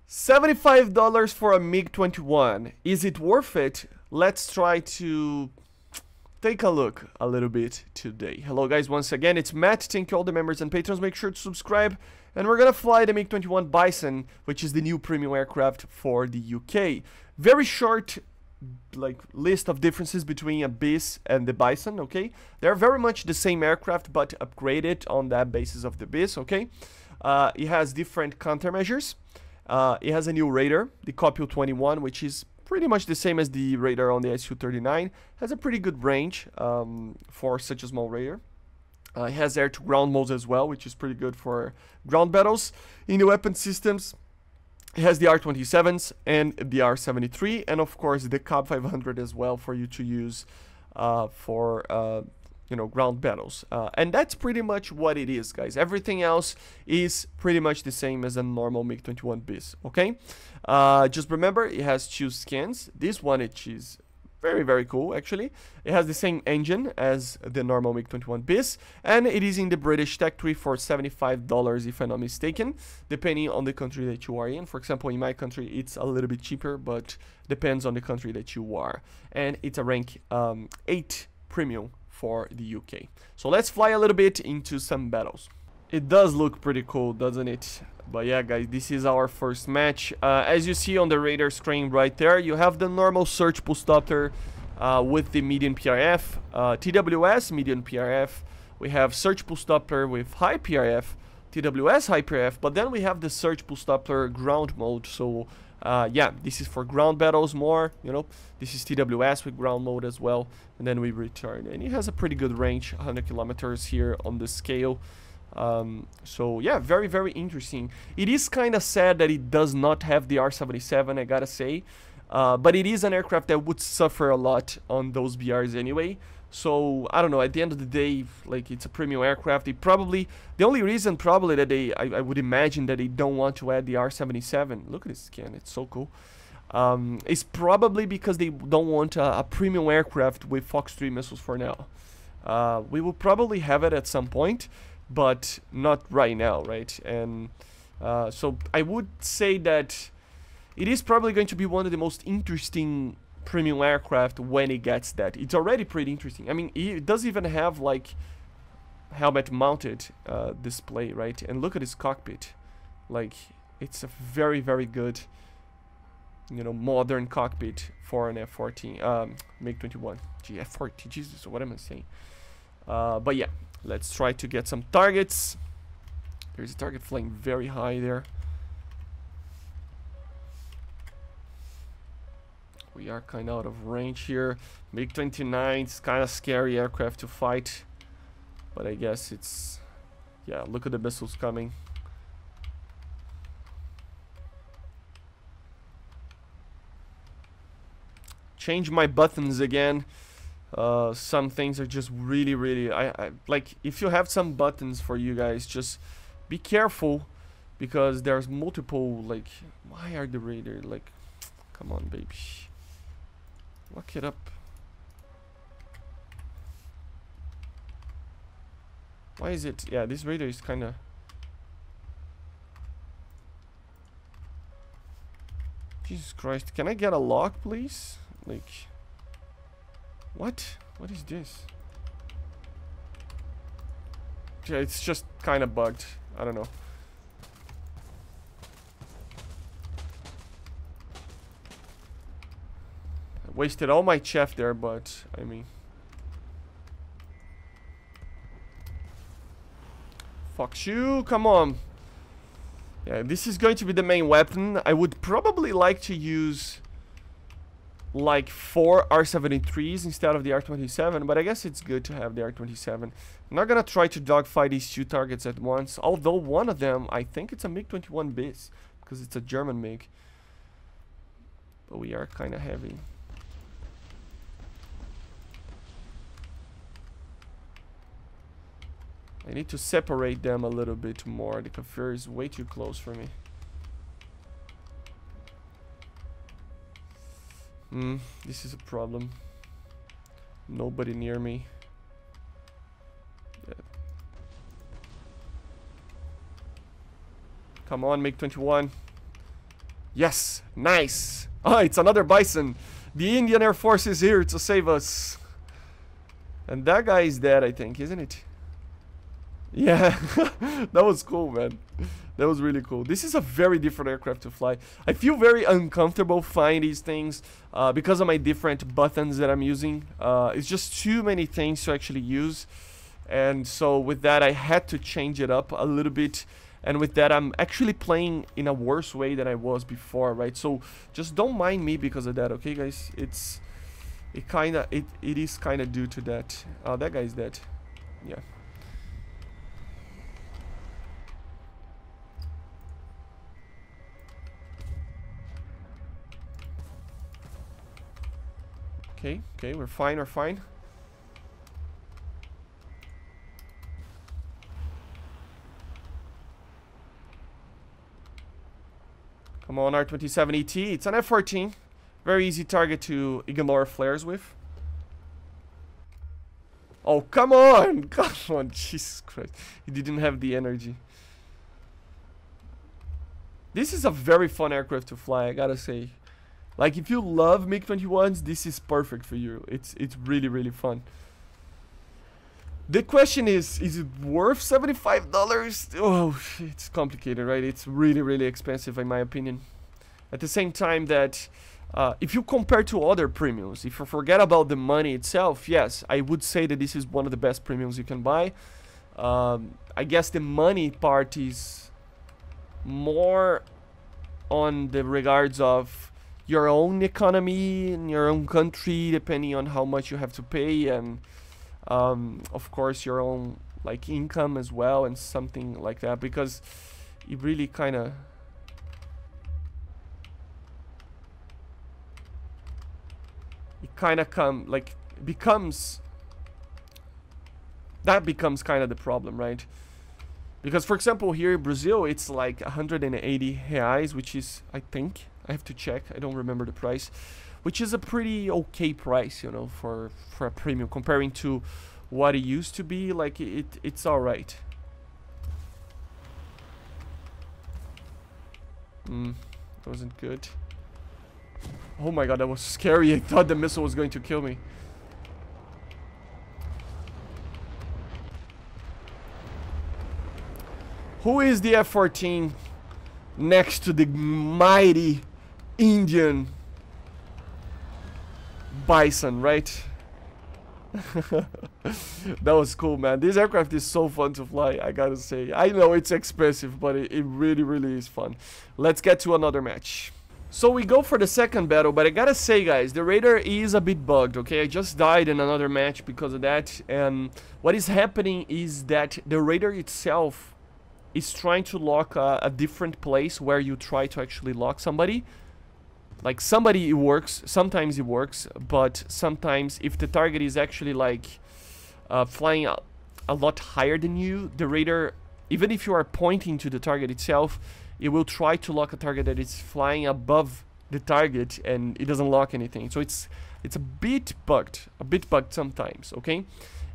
$75 for a MiG-21. Is it worth it? Let's try to take a look a little bit today. Hello guys, once again, it's Matt. Thank you all the members and patrons. Make sure to subscribe. And we're gonna fly the MiG-21 BISON, which is the new premium aircraft for the UK. Very short list of differences between a BIS and the BISON, okay? They're very much the same aircraft, but upgraded on that basis of the BIS, okay? It has different countermeasures. It has a new radar, the Copil-21, which is pretty much the same as the radar on the Su-39. Has a pretty good range for such a small radar. It has air-to-ground modes as well, which is pretty good for ground battles. In the weapon systems, it has the R-27's and the R-73, and of course the Cab 500 as well for you to use for you know, ground battles. And that's pretty much what it is, guys. Everything else is pretty much the same as a normal MiG-21 BIS, okay? Just remember, it has two skins. This one, it is very, very cool, actually. It has the same engine as the normal MiG-21 BIS, and it is in the British tech tree for $75, if I'm not mistaken, depending on the country that you are in. For example, in my country, it's a little bit cheaper, but depends on the country that you are. And it's a rank 8 premium for the UK. So let's fly a little bit into some battles. It does look pretty cool, doesn't it? But yeah, guys, this is our first match. As you see on the radar screen right there, you have the normal search pulse doppler with the medium PRF, TWS, medium PRF. We have search pulse doppler with high PRF, TWS, high PRF, but then we have the search pulse doppler ground mode. So yeah, this is for ground battles more, you know. This is TWS with ground mode as well, and then we return. And it has a pretty good range, 100 kilometers here on the scale. So yeah, very, very interesting. It is kind of sad that it does not have the R-77, I gotta say. But it is an aircraft that would suffer a lot on those BRs anyway. So, I don't know, at the end of the day, like, it's a premium aircraft. They probably, the only reason probably that I would imagine that they don't want to add the R-77, look at this scan, it's so cool, is probably because they don't want a premium aircraft with Fox 3 missiles for now. We will probably have it at some point, but not right now, right? And so I would say that it is probably going to be one of the most interesting premium aircraft when it gets that. It's already pretty interesting. I mean, it does even have like helmet mounted display, right? And look at this cockpit. Like, it's a very, very good, you know, modern cockpit for an F-14 MiG-21. Gee, F-14, Jesus, what am I saying? But yeah, let's try to get some targets. There's a target flying very high there. We are kind of out of range here. MiG-29 is kind of scary aircraft to fight, but I guess it's, yeah, look at the missiles coming. Change my buttons again. Some things are just really, I like, if you have some buttons for you guys, just be careful, because there's multiple, like, why are the radar, like, come on, baby. Lock it up. Why is it? Yeah, this radar is kind of... Jesus Christ. Can I get a lock, please? Like... What? What is this? Yeah, it's just kind of bugged. I don't know. Wasted all my chaff there, but I mean, fuck you, come on. Yeah, this is going to be the main weapon. I would probably like to use like 4 R-73's instead of the R-27, but I guess it's good to have the R-27. I'm not gonna try to dogfight these two targets at once, although one of them, I think it's a MiG-21 BIS, because it's a German MiG. But we are kind of heavy. I need to separate them a little bit more. The Kafir is way too close for me. This is a problem. Nobody near me. Yeah. Come on, MiG-21. Yes, nice. Oh, it's another Bison. The Indian Air Force is here to save us. And that guy is dead, I think, isn't it? Yeah, that was cool, man. That was really cool. This is a very different aircraft to fly. I feel very uncomfortable flying these things because of my different buttons that I'm using. It's just too many things to actually use. And so with that, I had to change it up a little bit. And with that, I'm actually playing in a worse way than I was before, right? So just don't mind me because of that, okay, guys? It is kind of due to that. Oh, that guy's dead. Yeah. Okay, we're fine, we're fine. Come on, R-27ET. It's an F-14. Very easy target to ignore flares with. Oh, come on! Come on, Jesus Christ. He didn't have the energy. This is a very fun aircraft to fly, I gotta say. Like, if you love MiG-21s, this is perfect for you. It's really, really fun. The question is it worth $75? Oh, it's complicated, right? It's really, really expensive, in my opinion. At the same time that, if you compare to other premiums, if you forget about the money itself, yes, I would say that this is one of the best premiums you can buy. I guess the money part is more on the regards of your own economy in your own country, depending on how much you have to pay, and of course your own like income as well, and something like that, because it really kind of becomes kind of the problem, right? Because for example here in Brazil it's like 180 reais, which is, I think, I have to check, I don't remember the price, which is a pretty okay price, you know, for a premium comparing to what it used to be. Like it's all right. That wasn't good. Oh my god, that was scary. I thought the missile was going to kill me. Who is the F-14 next to the mighty Indian Bison, right? That was cool, man. This aircraft is so fun to fly, I gotta say. I know it's expensive, but it really, really is fun. Let's get to another match. So we go for the second battle, but I gotta say, guys, the radar is a bit bugged, okay? I just died in another match because of that, and what is happening is that the radar itself is trying to lock a different place where you try to actually lock somebody. Like somebody, it works, sometimes it works, but sometimes if the target is actually like flying a lot higher than you, the radar, even if you are pointing to the target itself, it will try to lock a target that is flying above the target, and it doesn't lock anything. So it's a bit bugged sometimes, okay?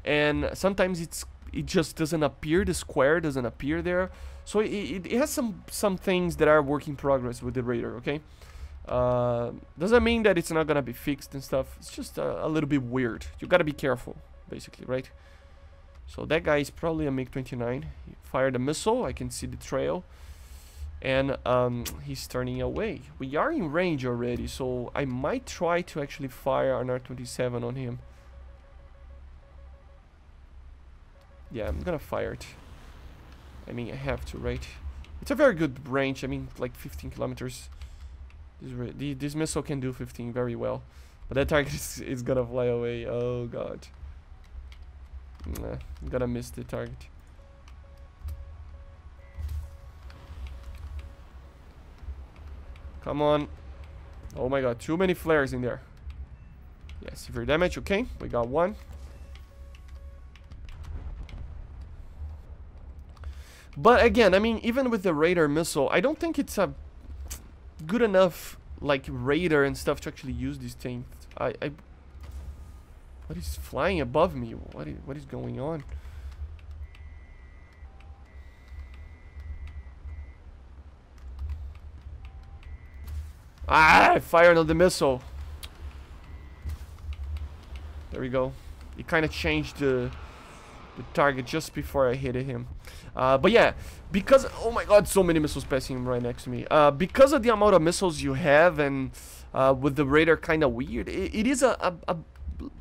And sometimes it just doesn't appear, the square doesn't appear there. So it has some things that are work in progress with the radar, okay? Doesn't mean that it's not gonna be fixed and stuff. It's just a little bit weird. You gotta be careful, basically, right? So that guy is probably a MiG-29. He fired a missile, I can see the trail. And he's turning away. We are in range already, so I might try to actually fire an R-27 on him. Yeah, I'm gonna fire it. I mean, I have to, right? It's a very good range. I mean, like 15 kilometers. This missile can do 15 very well. But that target is gonna fly away. Oh god. Nah, I'm gonna miss the target. Come on. Oh my god, too many flares in there. Yeah, severe damage. Okay, we got one. But again, I mean, even with the radar missile, I don't think it's a good enough, like, radar and stuff to actually use these things. What is flying above me? What is going on? Ah, I fired on the missile. There we go. It kind of changed the target just before I hit him. But yeah, because... Oh my god, so many missiles passing right next to me. Because of the amount of missiles you have and with the radar kind of weird, it is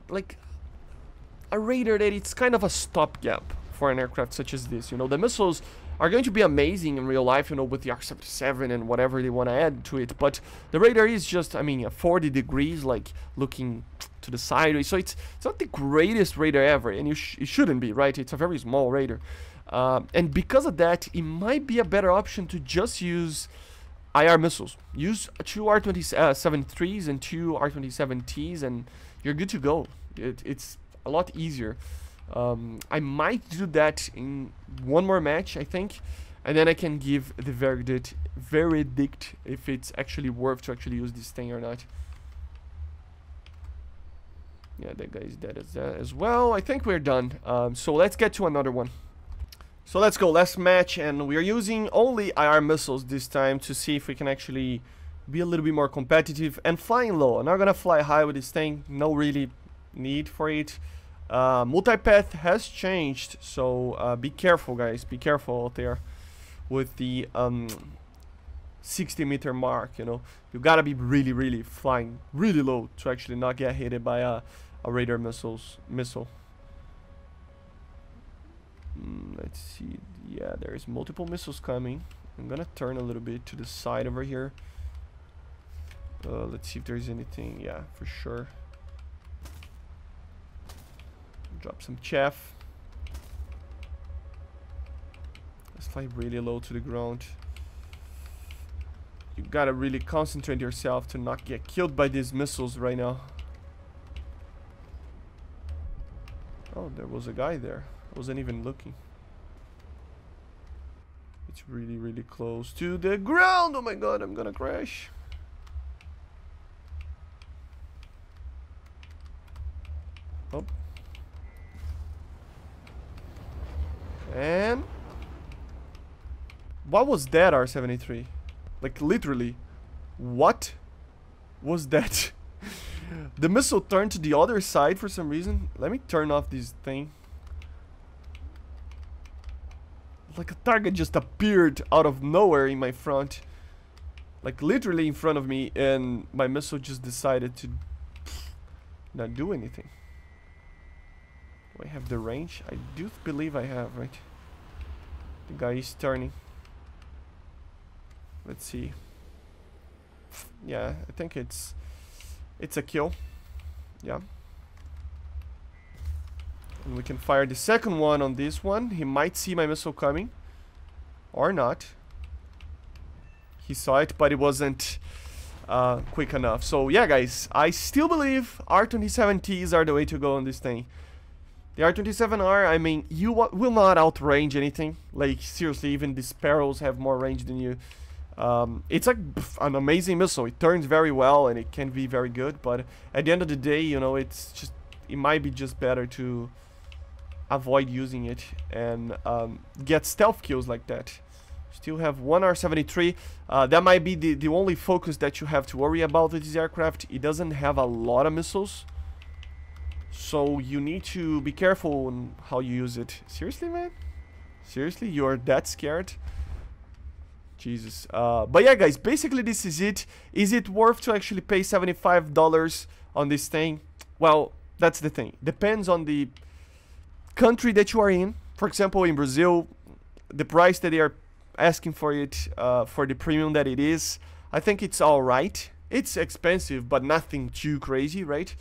like a radar that it's kind of a stopgap for an aircraft such as this. You know, the missiles are going to be amazing in real life, you know, with the R-77 and whatever they want to add to it. But the radar is just, I mean, 40 degrees, like looking to the side. So it's not the greatest radar ever, and it shouldn't be, right? It's a very small radar. And because of that, it might be a better option to just use IR missiles. Use 2 R-73's and 2 R-27T's, and you're good to go. It's a lot easier. I might do that in one more match, I think, and then I can give the verdict if it's actually worth to actually use this thing or not. Yeah, that guy is dead as well. I think we're done. So let's get to another one. So let's go, last match, and we are using only IR missiles this time to see if we can actually be a little bit more competitive and flying low. I'm not gonna fly high with this thing, no really need for it. Multipath has changed, so be careful, guys. Be careful out there with the 60-meter mark. You know, you gotta be really flying really low to actually not get hit by a radar missile. Let's see. Yeah, there's multiple missiles coming. I'm gonna turn a little bit to the side over here. Let's see if there's anything. Yeah, for sure. Drop some chaff. Let's fly really low to the ground. You gotta really concentrate yourself to not get killed by these missiles right now. Oh, there was a guy there. I wasn't even looking. It's really close to the ground. Oh my god, I'm gonna crash. Oh. And what was that R-73? Like literally, what was that? The missile turned to the other side for some reason. Let me turn off this thing. Like a target just appeared out of nowhere in my front. Like literally in front of me, and my missile just decided to not do anything. Do I have the range? I do believe I have, right? The guy is turning. Let's see. Yeah, I think it's a kill. Yeah. And we can fire the second one on this one. He might see my missile coming. Or not. He saw it, but it wasn't quick enough. So yeah, guys, I still believe R-27Ts are the way to go on this thing. The R-27R, I mean, you will not outrange anything. Like, seriously, even the Sparrows have more range than you. It's like an amazing missile. It turns very well and it can be very good. But at the end of the day, you know, it might be just better to avoid using it and get stealth kills like that. Still have one R-73. That might be the only focus that you have to worry about with this aircraft. It doesn't have a lot of missiles. So you need to be careful on how you use it. Seriously, man? Seriously? You're that scared? Jesus. But yeah, guys, basically this is it. Is it worth to actually pay $75 on this thing? Well, that's the thing. Depends on the country that you are in. For example, in Brazil, the price that they are asking for it, for the premium that it is, I think it's alright. It's expensive, but nothing too crazy, right?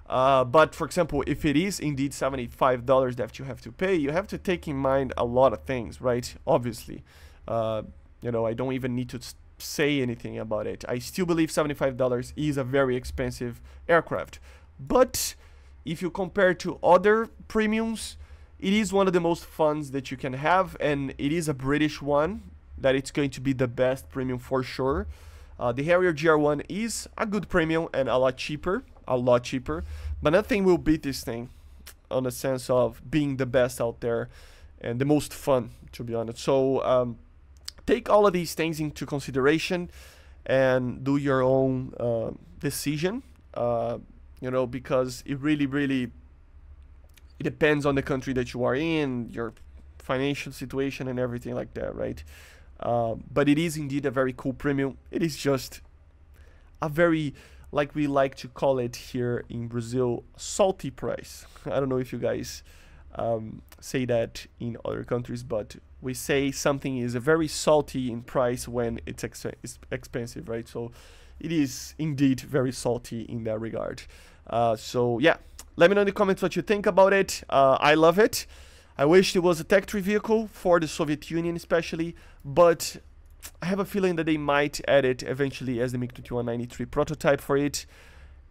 But for example, if it is indeed $75 that you have to pay, you have to take in mind a lot of things, right? Obviously, you know, I don't even need to say anything about it. I still believe $75 is a very expensive aircraft. But if you compare to other premiums, it is one of the most funs that you can have, and it is a British one that it's going to be the best premium for sure. The Harrier GR1 is a good premium and a lot cheaper, but nothing will beat this thing on the sense of being the best out there and the most fun, to be honest. So take all of these things into consideration, and do your own decision, you know, because it really it depends on the country that you are in, your financial situation and everything like that, right? But it is indeed a very cool premium. It is just a very, like we like to call it here in Brazil, salty price. I don't know if you guys say that in other countries, but we say something is a very salty in price when it's expensive, right? So it is indeed very salty in that regard. So yeah, let me know in the comments what you think about it. I love it. I wish it was a Tech 3 vehicle for the Soviet Union especially, but I have a feeling that they might add it eventually as the MiG-21 93 prototype for it,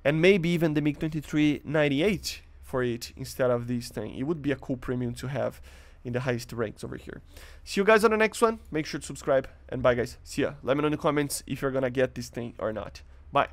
and maybe even the MiG-23 98 for it instead of this thing. It would be a cool premium to have in the highest ranks over here. See you guys on the next one. Make sure to subscribe, and bye guys. See ya. Let me know in the comments if you're gonna get this thing or not. Bye.